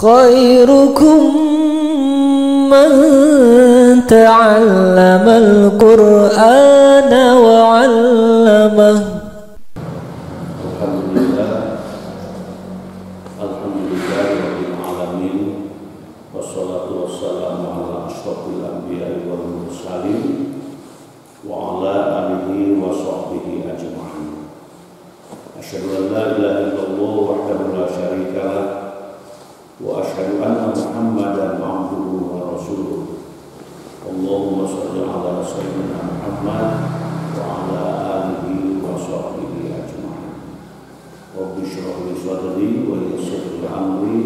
خيركم من تعلم القرآن وعلمه. Alhamdulillahirabbil alamin, wassalatu wassalamu ala asyrofil anbiya'i wal mursalin wa ala alihi wa sahbihi ajma'in. Asyhadu an la ilaha illallah wahdahu la syarika lah wa asyhadu anna Muhammadan abduhu wa rasuluh. Allahumma shalli ala sayyidina Muhammad wa ala alihi wa sahbihi ajma'in. Rabbi shrah li sadri wa yassir li amri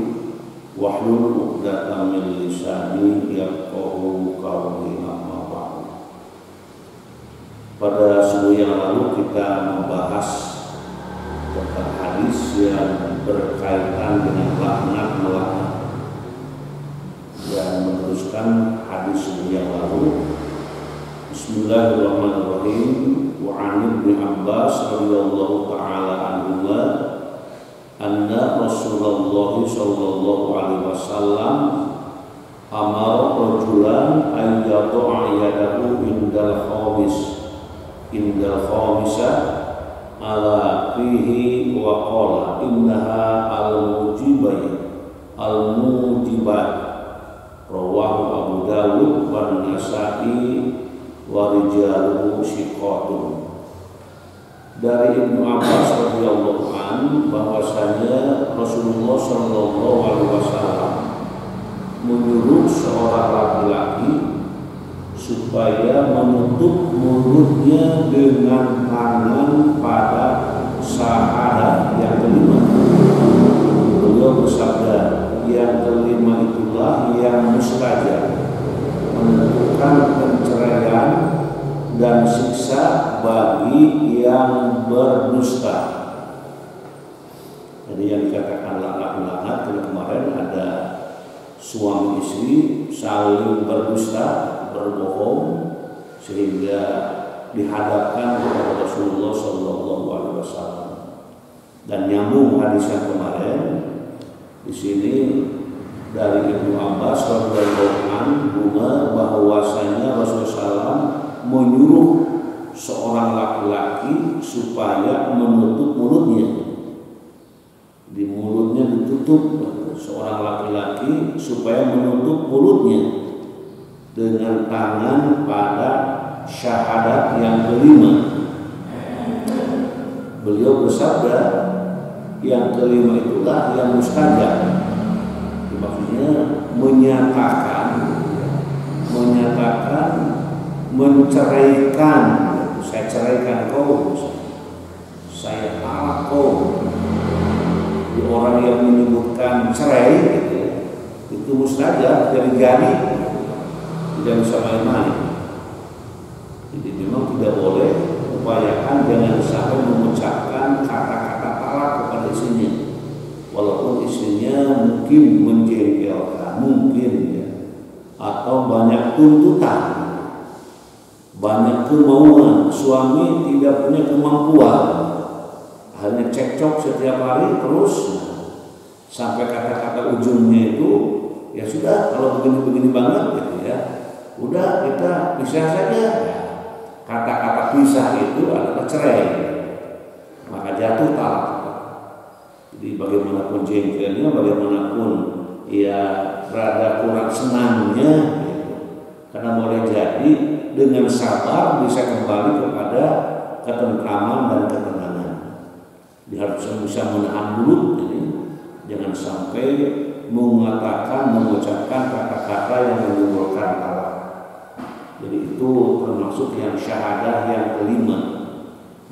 wahlul 'uqdatam min lisani yafqahu qawli. Amma ba'du. Pada subuh yang lalu kita membahas tentang hadis yang berkaitan dengan laknat-melaknat, dan meneruskan hadis subuh yang lalu. Bismillahirrahmanirrahim. Wa 'an Ibnu Abbas radhiyallahu ta'ala anhuma anna Rasulullah sallallahu alaihi wasallam amara rajulan an yada'a yadahu indal khamisah ala fihi wa qala innaha al-mujibat rawahu Abu Dawud wa Nasa'i wa rijaluhu shiqatun. Dari Ibnu Abbas radhiyallahu anhu bahwasanya Rasulullah sallallahu alaihi wasallam menyuruh seorang laki-laki supaya menutup mulutnya dengan tangan pada syahadat yang kelima. Beliau bersabda, yang kelima itulah yang mustajab, menentukan perceraian dan siksa bagi yang berdusta. Jadi yang dikatakan laknat-laknat kemarin ada suami istri saling berdusta, berbohong, sehingga dihadapkan kepada Rasulullah Shallallahu Alaihi Wasallam. Dan nyambung hadis yang kemarin di sini dari Ibnu Abbas radhiyallahu anhu bahwasanya Rasulullah SAW menyuruh seorang laki-laki supaya menutup mulutnya. Di mulutnya ditutup, seorang laki-laki supaya menutup mulutnya dengan tangan pada syahadat yang kelima. Beliau bersabda, yang kelima itulah yang mustajab. Maksudnya menyatakan menceraikan, saya ceraikan kau, saya talak kau. Orang yang menyebutkan cerai gitu, itu mustajab, jadi tidak bisa main-main. Jadi memang tidak boleh, upayakan jangan sampai mengucapkan kata-kata talak kepada istrinya, walaupun istrinya mungkin menjengkelkan, mungkin ya, atau banyak tuntutan, banyak kemauan, suami tidak punya kemampuan, hanya cekcok setiap hari terus sampai kata-kata ujungnya itu ya sudah, kalau begini-begini banget gitu ya, udah kita pisah saja. Kata-kata pisah itu adalah cerai, maka jatuh talak. Jadi bagaimanapun jengkelnya, bagaimanapun ya rada kurang senangnya gitu. Karena boleh jadi dengan sabar bisa kembali kepada ketentraman dan ketenangan. Dia harus bisa menahan mulut, jadi jangan sampai mengucapkan kata-kata yang menimbulkan talak. Jadi itu termasuk yang syahadah yang kelima,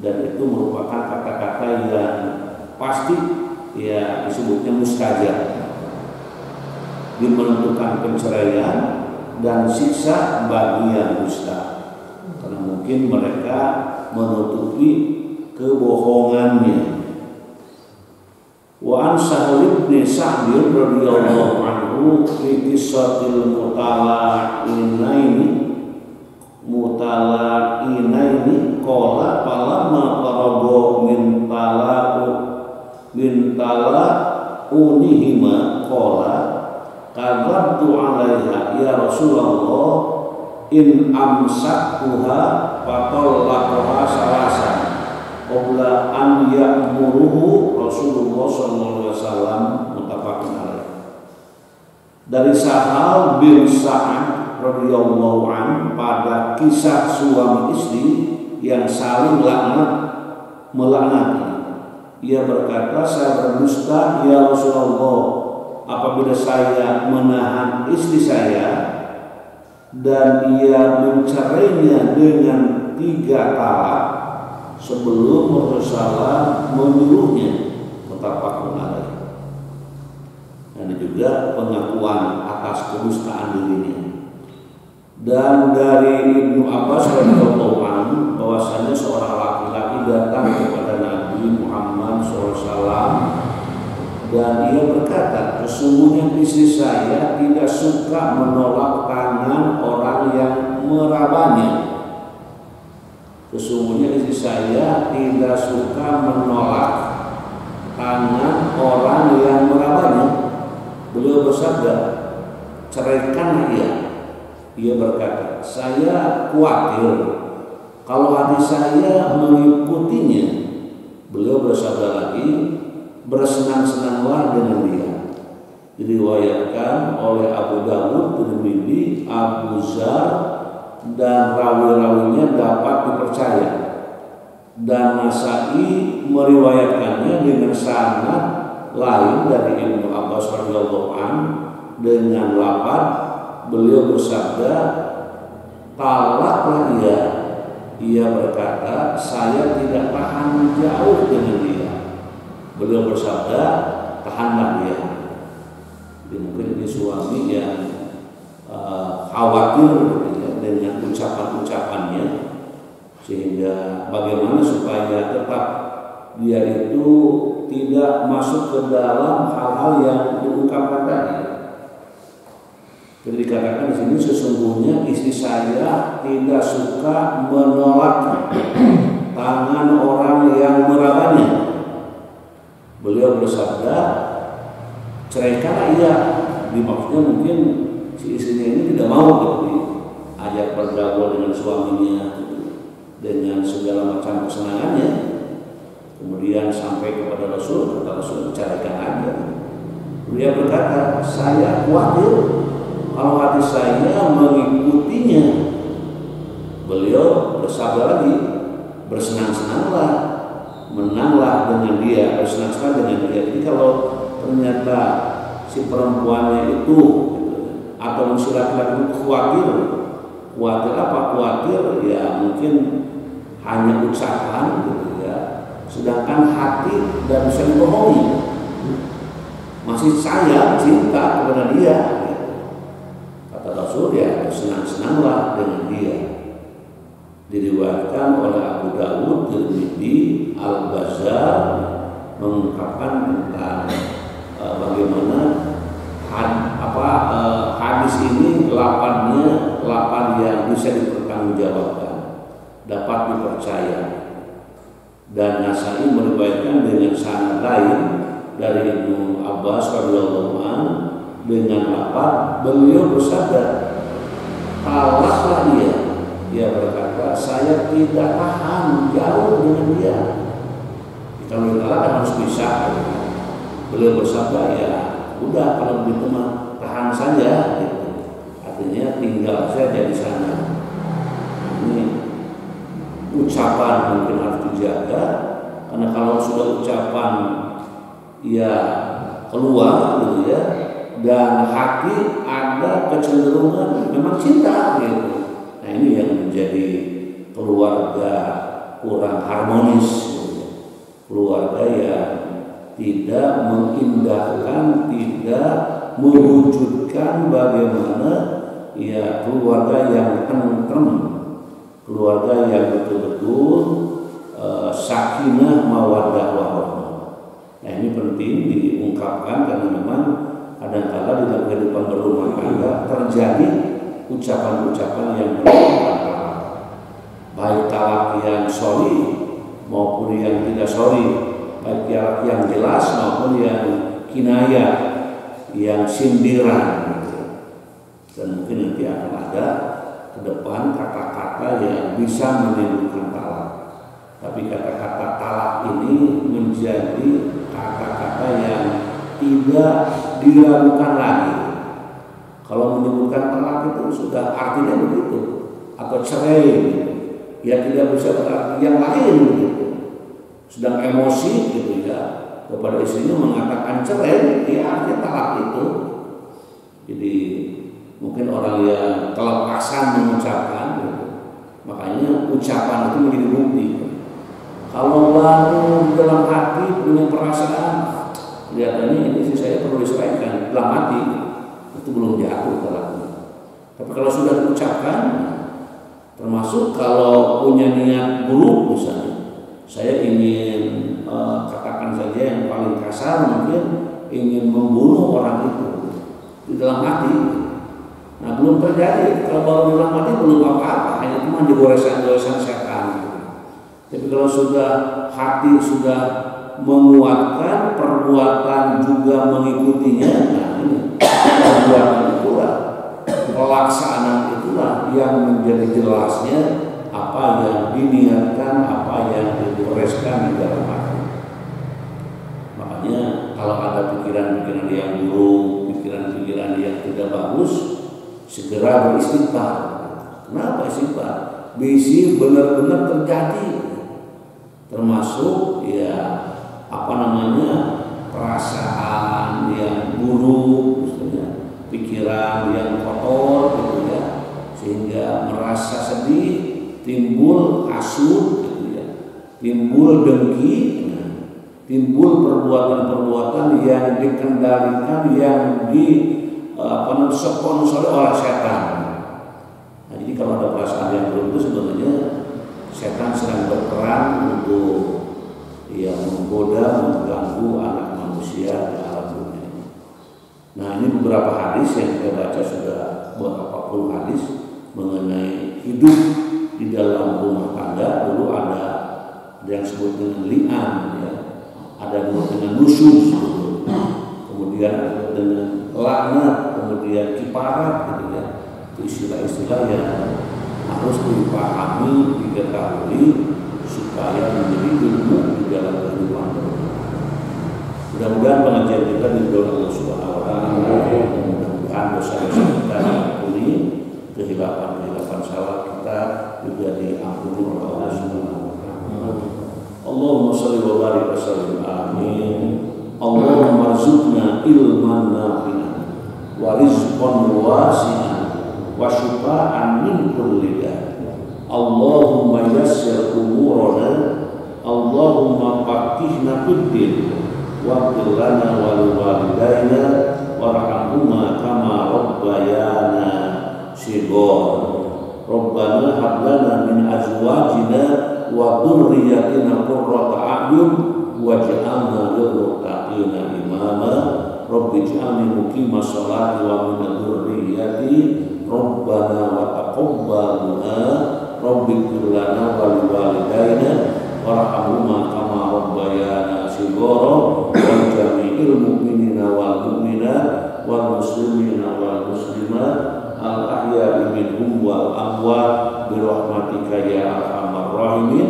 dan itu merupakan kata-kata yang pasti ya disebutnya mustajab, dia menentukan penceraian dan siksa bagi yang dusta, karena mungkin mereka menutupi kebohongannya. Wa an Sahal bin Sa'd radhiyallahu anhu fi qissatil mutala'inaini qala falamma qaraba min tala'unihima qala adzabtu 'alaiha ya Rasulullah in amsaktuha fatallaqaha salasan qabla an ya'muruhu Rasulullah sallallahu alaihi wasallam muttafaqun alaih. Dari Sahal bin Sa'ad radhiyallahu an pada kisah suami istri yang saling melaknati. Ia berkata, saya berdusta ya Rasulullah apabila saya menahan istri saya dan ia mencerainya dengan 3 talak sebelum Rasulullah menyuruhnya. Muttafaqun alaih. Dan juga pengakuan atas kedustaan dirinya. Dan dari Ibnu Abbas radhiyallahu anhu bahwasanya seorang laki-laki datang kepada Nabi Muhammad SAW dan ia berkata, sesungguhnya istri saya tidak suka menolak tangan orang yang merabanya. Sesungguhnya istri saya tidak suka menolak tangan orang yang merabanya. Beliau bersabda, ceraikanlah ia. Ia berkata, saya khawatir kalau hati saya mengikutinya. Beliau bersabda lagi, bersenang-senanglah dengan dia. Diriwayatkan oleh Abu Dawud, Tirmidzi, Abu Zar dan rawi-rawinya dapat dipercaya. Dan Nasa'i meriwayatkannya dengan sanad lain dari Ibnu Abbas radhiyallahu anhu dengan lafaz beliau bersabda, talaklah ia. Ia berkata, saya tidak tahan jauh dengan dia. Beliau bersabda, tahanlah dia. Jadi mungkin ini suami yang khawatir dengan ucapan-ucapannya, sehingga bagaimana supaya tetap dia itu tidak masuk ke dalam hal-hal yang diungkapkan tadi. Jadi dikatakan di sini, sesungguhnya istri saya tidak suka menolak tangan orang yang merabanya. Beliau bersabda, ceraikanlah ia. Dimaksudnya mungkin si istrinya ini tidak mau diajak bergaul dengan suaminya, dengan segala macam kesenangannya. Kemudian sampai kepada Rasul, kata Rasul, ceraikan aja. Beliau berkata, saya khawatir kalau hati saya mengikutinya. Beliau bersabda lagi, bersenang-senanglah, menanglah dengan dia, bersenang-senang dengan dia. Jadi kalau ternyata si perempuannya itu atau si laki-laki khawatir apa? Khawatir ya mungkin hanya ucapan gitu ya. Sedangkan hati tidak bisa dibohongi, masih sayang, cinta kepada dia. Kata Rasul, ya senang-senanglah dengan dia. Diriwayatkan oleh Abu Dawud, Tirmidzi, Al-Bazzar mengungkapkan tentang bagaimana hadis ini lapan yang bisa dipertanggungjawabkan, dapat dipercaya. Dan Nasa'i meriwayatkan dengan sanad lain dari Ibnu Abbas radhiyallahu anhu dengan lafaz beliau bersabda, talaklah dia. Dia berkata, saya tidak tahan jauh dengan dia. Kalau kita harus bisa. Beliau bersabda, ya udah kalau begitu mah tahan saja. Gitu. Artinya tinggal saja di sana. Ini ucapan mungkin harus dijaga, karena kalau sudah ucapan ya keluar gitu ya, dan hati ada kecenderungan memang cinta gitu. Nah ini yang menjadi keluarga kurang harmonis gitu. Keluarga yang tidak mengindahkan, tidak mewujudkan bagaimana ya keluarga yang tentrem, keluarga yang betul-betul sakinah mawaddah warahmah. Nah ini penting diungkapkan karena memang kadang-kadang di dalam kehidupan berumah tangga terjadi ucapan-ucapan yang berbeda, baik talak yang sorry maupun yang tidak sorry, baik yang jelas maupun yang kinayah, yang sindiran. Dan mungkin nanti akan ada ke depan kata-kata yang bisa menimbulkan talak. Tapi kata-kata talak ini menjadi kata-kata yang tidak diragukan lagi. Kalau menyebutkan talak itu sudah artinya begitu, atau cerai, ya tidak bisa berarti yang lain gitu. Sedang emosi gitu ya kepada istrinya mengatakan cerai, ya artinya talak itu. Jadi mungkin orang yang kelepasan mengucapkan gitu. Makanya ucapan itu menjadi bukti. Kalau baru dalam hati punya perasaan, kelihatannya ini sih saya perlu disesuaikan dalam hati, itu belum jatuh talaknya. Tapi kalau sudah diucapkan, termasuk kalau punya niat buruk misalnya, saya ingin katakan saja yang paling kasar mungkin ingin membunuh orang itu di dalam hati. Nah belum terjadi, kalau baru di dalam hati belum apa-apa, hanya cuma digoresan-goresan setan. Tapi kalau sudah hati sudah menguatkan, perbuatan juga mengikutinya, nah ini perbuatan itulah, pelaksanaan itulah yang menjadi jelasnya apa yang diniatkan, apa yang digoreskan di dalam hati. Makanya kalau ada pikiran-pikiran yang buruk, pikiran-pikiran yang tidak bagus, segera beristighfar. Kenapa istighfar? Bisi benar-benar terjadi. Termasuk ya perasaan yang buruk, misalnya pikiran yang kotor gitu ya, sehingga merasa sedih, timbul hasud gitu ya, timbul dengki, timbul perbuatan-perbuatan yang dikendalikan, yang sponsori oleh setan. Nah, jadi kalau ada perasaan yang buruk itu sebenarnya setan sedang berperan untuk menggoda, mengganggu anak manusia di alam dunia ini. Nah ini beberapa hadis yang kita baca, sudah beberapa puluh hadis mengenai hidup di dalam rumah tangga. Dulu ada yang disebut dengan li'an, ya. Ada yang disebut dengan nusyuz, kemudian ada dengan laknat, kemudian kiparat gitu ya. Itu istilah-istilah yang harus dipahami, diketahui supaya menjadi ilmu di dalam kehidupan. Mudah-mudahan pengajian kita diridhoi Allah Subhanahu wa taala. Mudah-mudahan dosa-dosa kita diampuni, kehilapan-kehilapan salah kita juga diampuni oleh Allah Subhanahu wa taala. Allahumma shalli wa barik wa sallim. Amin. Allahumma rzuqna ilman nafi'an wa rizqan wasi'an wa syifaan min kulli da'. Allahumma yassir umurana, Allahumma faqihna fid-din waghfir lana wa liwalidayna warhamhuma kama rabbayana shighar. Rabbana hab lana min azwajina wa dhurriyyatina qurrata a'yun waj'alna lil muttaqina imama. Rabbi ij'alni muqimas sholati wa min dhurriyyati Rabbana wa taqabbal du'a. Rabbi ighfir lana wa liwalidayna warhamhuma kama rabbayana shighara wa jami'il mu'minina wal mu'minat wal muslimina wal muslimat al ahya'i minhum wal amwat bi rahmatika ya arhamar rahimin.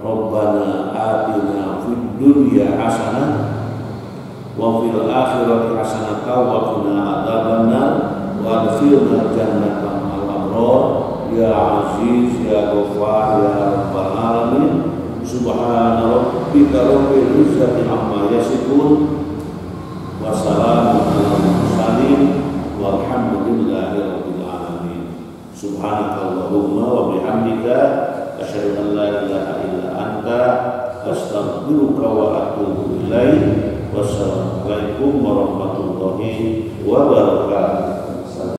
Rabbana atina fid dunya hasanah wa fil akhirati hasanah wa qina adzabannar wa adkhilna jannata ma'al abrar ya aziz ya ghafar ya rabbal alamin. Subhana rabbika rabbil izzati amma yasifun wa salamun alal mursalin walhamdulillahi rabbil alamin. Subhanakallahumma wa bihamdika asyhadu an la ilaha illa anta astaghfiruka wa atubu ilaik. Wassalamualaikum warahmatullahi wabarakatuh.